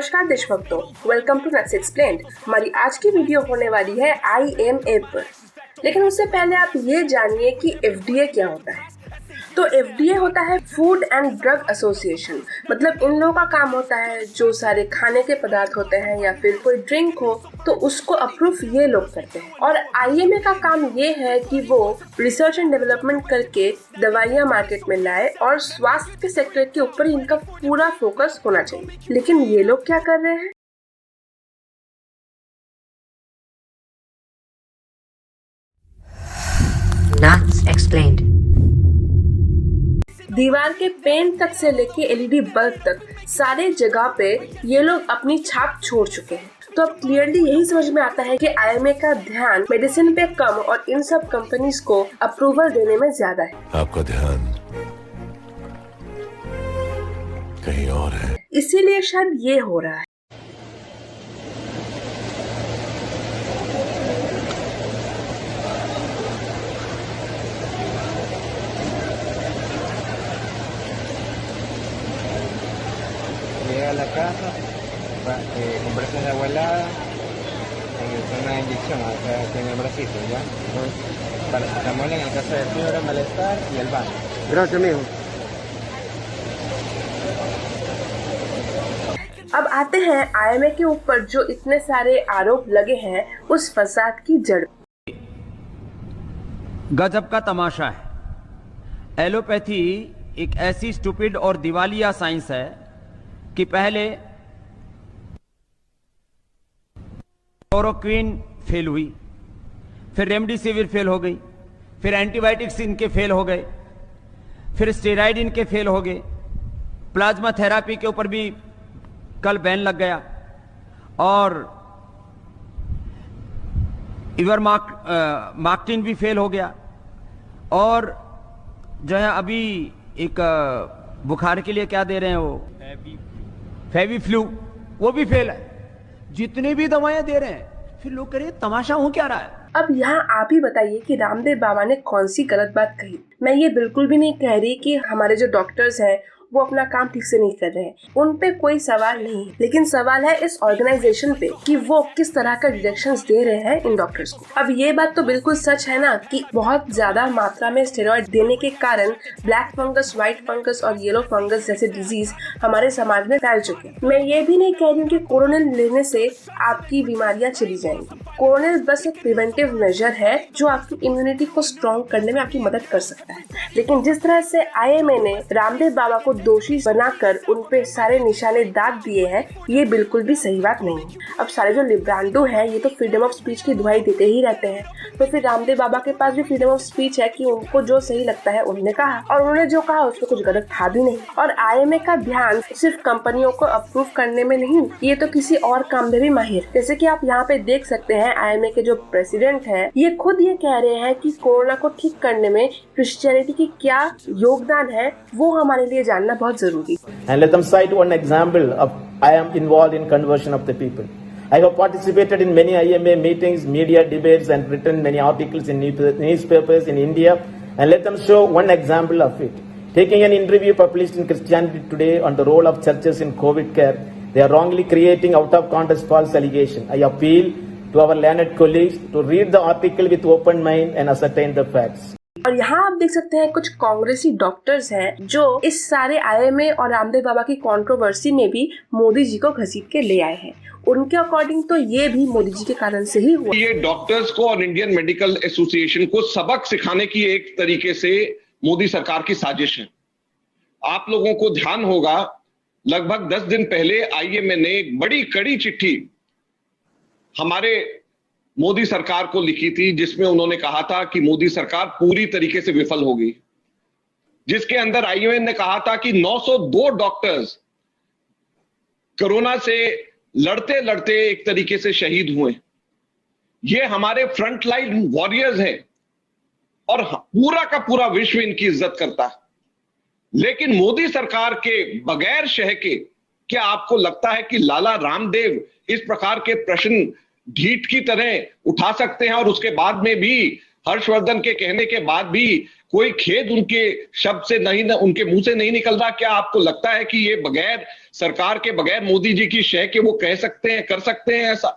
नमस्कार देशभक्तों, welcome to nuts explained. हमारी आज की वीडियो होने वाली है IMA पर, लेकिन उससे पहले आप ये जानिए कि FDA क्या होता है। तो FDA होता है फूड एंड ड्रग एसोसिएशन, मतलब इन लोगों का काम होता है जो सारे खाने के पदार्थ होते हैं या फिर कोई ड्रिंक हो तो उसको अप्रूव ये लोग करते हैं। और IMA का काम ये है कि वो रिसर्च एंड डेवलपमेंट करके दवाइयाँ मार्केट में लाए और स्वास्थ्य के सेक्टर के ऊपर इनका पूरा फोकस होना चाहिए। लेकिन ये लोग क्या कर रहे हैं? Nuts Explained। दीवार के पेंट तक से लेके LED बल्ब तक सारे जगह पे ये लोग अपनी छाप छोड़ चुके हैं। तो अब क्लियरली यही समझ में आता है कि IMA का ध्यान मेडिसिन पे कम और इन सब कंपनीज को अप्रूवल देने में ज्यादा है। आपका ध्यान कहीं और है, इसीलिए शायद ये हो रहा है। Llega a la casa, comprarse una agua helada, una inyección acá en el bracito, ¿ya? Paracetamol en el caso de fiebre, malestar y el baño. Gracias, mijo. अब आते हैं IMA के ऊपर जो इतने सारे आरोप लगे हैं उस फसाद की जड़। गजब का तमाशा है। एलोपैथी एक ऐसी स्टूपिड और दिवालिया साइंस है कि पहले क्लोरोक्विन फेल हुई, फिर रेमडेसिविर फेल हो गई, फिर एंटीबायोटिक्स इनके फेल हो गए, फिर स्टेरॉइड इनके फेल हो गए, प्लाज्मा थेरापी के ऊपर भी कल बैन लग गया और इवरमाक्टिन भी फेल हो गया और जो है अभी एक बुखार के लिए क्या दे रहे हैं वो फेविफ्लू, वो भी फेल है। जितने भी दवाएं दे रहे हैं, फिर लोग कह रहे हैं तमाशा हो क्या रहा है। अब यहाँ आप ही बताइए कि रामदेव बाबा ने कौन सी गलत बात कही। मैं ये बिल्कुल भी नहीं कह रही कि हमारे जो डॉक्टर्स हैं वो अपना काम ठीक से नहीं कर रहे हैं, उन पे कोई सवाल नहीं है, लेकिन सवाल है इस ऑर्गेनाइजेशन पे कि वो किस तरह का डायरेक्शंस दे रहे हैं इन डॉक्टर्स को। अब ये बात तो बिल्कुल सच है ना कि बहुत ज्यादा मात्रा में स्टेरॉइड देने के कारण ब्लैक फंगस, व्हाइट फंगस और येलो फंगस जैसे डिजीज हमारे समाज में फैल चुके हैं। मैं ये भी नहीं कह रही हूँ कि कोरोनिल लेने से आपकी बीमारियां चली जाएंगी। कोरोनिल बस एक प्रिवेंटिव मेजर है जो आपकी इम्यूनिटी को स्ट्रॉन्ग करने में आपकी मदद कर सकता है। लेकिन जिस तरह से IMA ने रामदेव बाबा को दोषी बनाकर उन पे सारे निशाने दाग दिए हैं, ये बिल्कुल भी सही बात नहीं है। अब सारे जो लिब्रांडो हैं ये तो फ्रीडम ऑफ स्पीच की दुहाई देते ही रहते हैं, तो फिर रामदेव बाबा के पास भी फ्रीडम ऑफ स्पीच है कि उनको जो सही लगता है उन्होंने कहा, और उन्होंने जो कहा उसमें कुछ गलत था भी नहीं। और IMA का ध्यान सिर्फ कंपनियों को अप्रूव करने में नहीं, ये तो किसी और काम में भी माहिर। जैसे कि आप यहाँ पे देख सकते हैं IMA के जो प्रेसिडेंट है ये खुद ये कह रहे हैं कि कोरोना को ठीक करने में क्रिश्चियनिटी की क्या योगदान है वो हमारे लिए जानना बहुत जरूरी। And let them cite one example of I am involved in conversion of the people. I have participated in many IMA meetings, media debates, and written many articles in newspapers in India. And let them show one example of it. Taking an interview published in Christianity Today on the role of churches in COVID care, they are wrongly creating out of context false allegation. I appeal to our learned colleagues to read the article with open mind and ascertain the facts. और यहाँ आप देख सकते हैं कुछ कांग्रेसी doctors हैं जो इस सारे IMA और रामदेव बाबा की कंट्रोवर्सी में भी मोदी जी को घसीट के ले आए हैं। उनके अकॉर्डिंग तो ये भी मोदी जी के कारण से ही हुआ। ये डॉक्टर्स को और इंडियन मेडिकल एसोसिएशन को सबक सिखाने की एक तरीके से मोदी सरकार की साजिश है। आप लोगों को ध्यान होगा लगभग 10 दिन पहले IMA ने एक बड़ी कड़ी चिट्ठी हमारे मोदी सरकार को लिखी थी जिसमें उन्होंने कहा था कि मोदी सरकार पूरी तरीके से विफल हो गई, जिसके अंदर IMA ने कहा था कि 902 डॉक्टर्स कोरोना से लड़ते लड़ते एक तरीके से शहीद हुए। ये हमारे फ्रंट लाइन वॉरियर्स हैं और पूरा का पूरा विश्व इनकी इज्जत करता है। लेकिन मोदी सरकार के बगैर शह के क्या आपको लगता है कि लाला रामदेव इस प्रकार के प्रश्न ढीठ की तरह उठा सकते हैं और उसके बाद में भी हर्षवर्धन के कहने के बाद भी कोई खेद उनके शब्द से नहीं, उनके मुंह से नहीं निकल रहा। क्या आपको लगता है कि ये बगैर सरकार के, बगैर मोदी जी की शय के वो कह सकते हैं, कर सकते हैं ऐसा?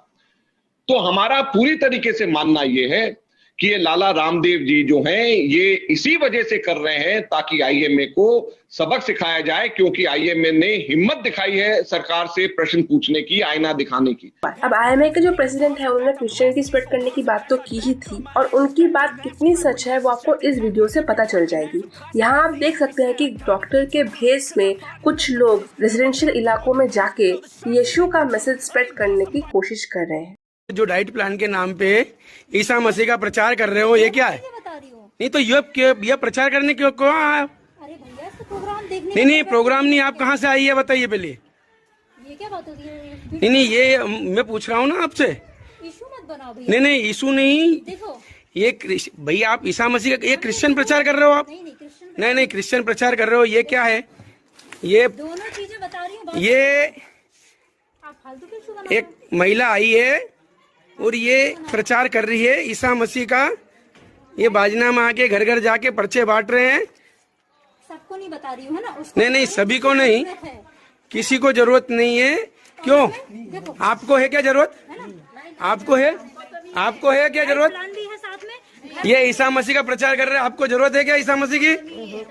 तो हमारा पूरी तरीके से मानना ये है कि ये लाला रामदेव जी जो हैं ये इसी वजह से कर रहे हैं ताकि आईएमए को सबक सिखाया जाए, क्योंकि आईएमए ने हिम्मत दिखाई है सरकार से प्रश्न पूछने की, आईना दिखाने की। अब आईएमए के जो प्रेसिडेंट है उन्होंने क्रिश्चियनिटी स्प्रेड करने की बात तो की ही थी, और उनकी बात कितनी सच है वो आपको इस वीडियो से पता चल जाएगी। यहाँ आप देख सकते हैं कि डॉक्टर के भेष में कुछ लोग रेजिडेंशियल इलाकों में जाके यीशु का मैसेज स्प्रेड करने की कोशिश कर रहे हैं। जो डाइट प्लान के नाम पे ईसा मसीह का प्रचार कर रहे हो, ये क्या है? नहीं तो ये प्रचार करने क्यों आप? अरे भैया इसको प्रोग्राम देखने नहीं प्रोग्राम नहीं, आप कहाँ से आई है बताइए पहले। ये क्या बात होती है? नहीं ये मैं पूछ रहा हूँ ना आपसे। इशू मत बनाओ भैया। नहीं इशू नहीं, देखो ये भैया आप ईसा मसीह का, ये क्रिश्चियन प्रचार कर रहे हो आप? नहीं क्रिश्चियन प्रचार कर रहे हो, ये क्या है? ये दोनों चीजें बता रही हूँ। ये आप फालतू के इशू बना। एक महिला आई है और ये प्रचार कर रही है ईसा मसीह का। ये बाजना में आके घर घर जाके पर्चे बांट रहे हैं। सबको नहीं बता रही हूँ है ना, उसको नहीं सभी को नहीं, किसी को जरूरत नहीं है। क्यों? आपको है क्या जरूरत? आपको है क्या जरूरत? प्लान भी है साथ में। ये ईसा मसीह का प्रचार कर रहे हैं, आपको जरूरत है क्या ईसा मसीह की?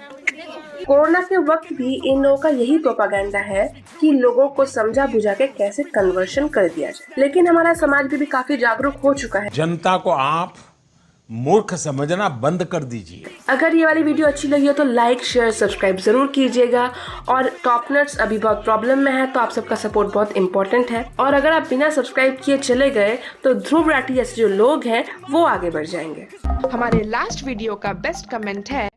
कोरोना के वक्त भी इन लोगों का यही प्रोपागेंडा है कि लोगों को समझा बुझा के कैसे कन्वर्शन कर दिया जाए। लेकिन हमारा समाज भी काफी जागरूक हो चुका है। जनता को आप मूर्ख समझना बंद कर दीजिए। अगर ये वाली वीडियो अच्छी लगी हो तो लाइक शेयर सब्सक्राइब जरूर कीजिएगा। और टॉप नट्स अभी बहुत प्रॉब्लम में है तो आप सबका सपोर्ट बहुत इम्पोर्टेंट है। और अगर आप बिना सब्सक्राइब किए चले गए तो ध्रुव राठी जैसे जो लोग हैं वो आगे बढ़ जाएंगे। हमारे लास्ट वीडियो का बेस्ट कमेंट है,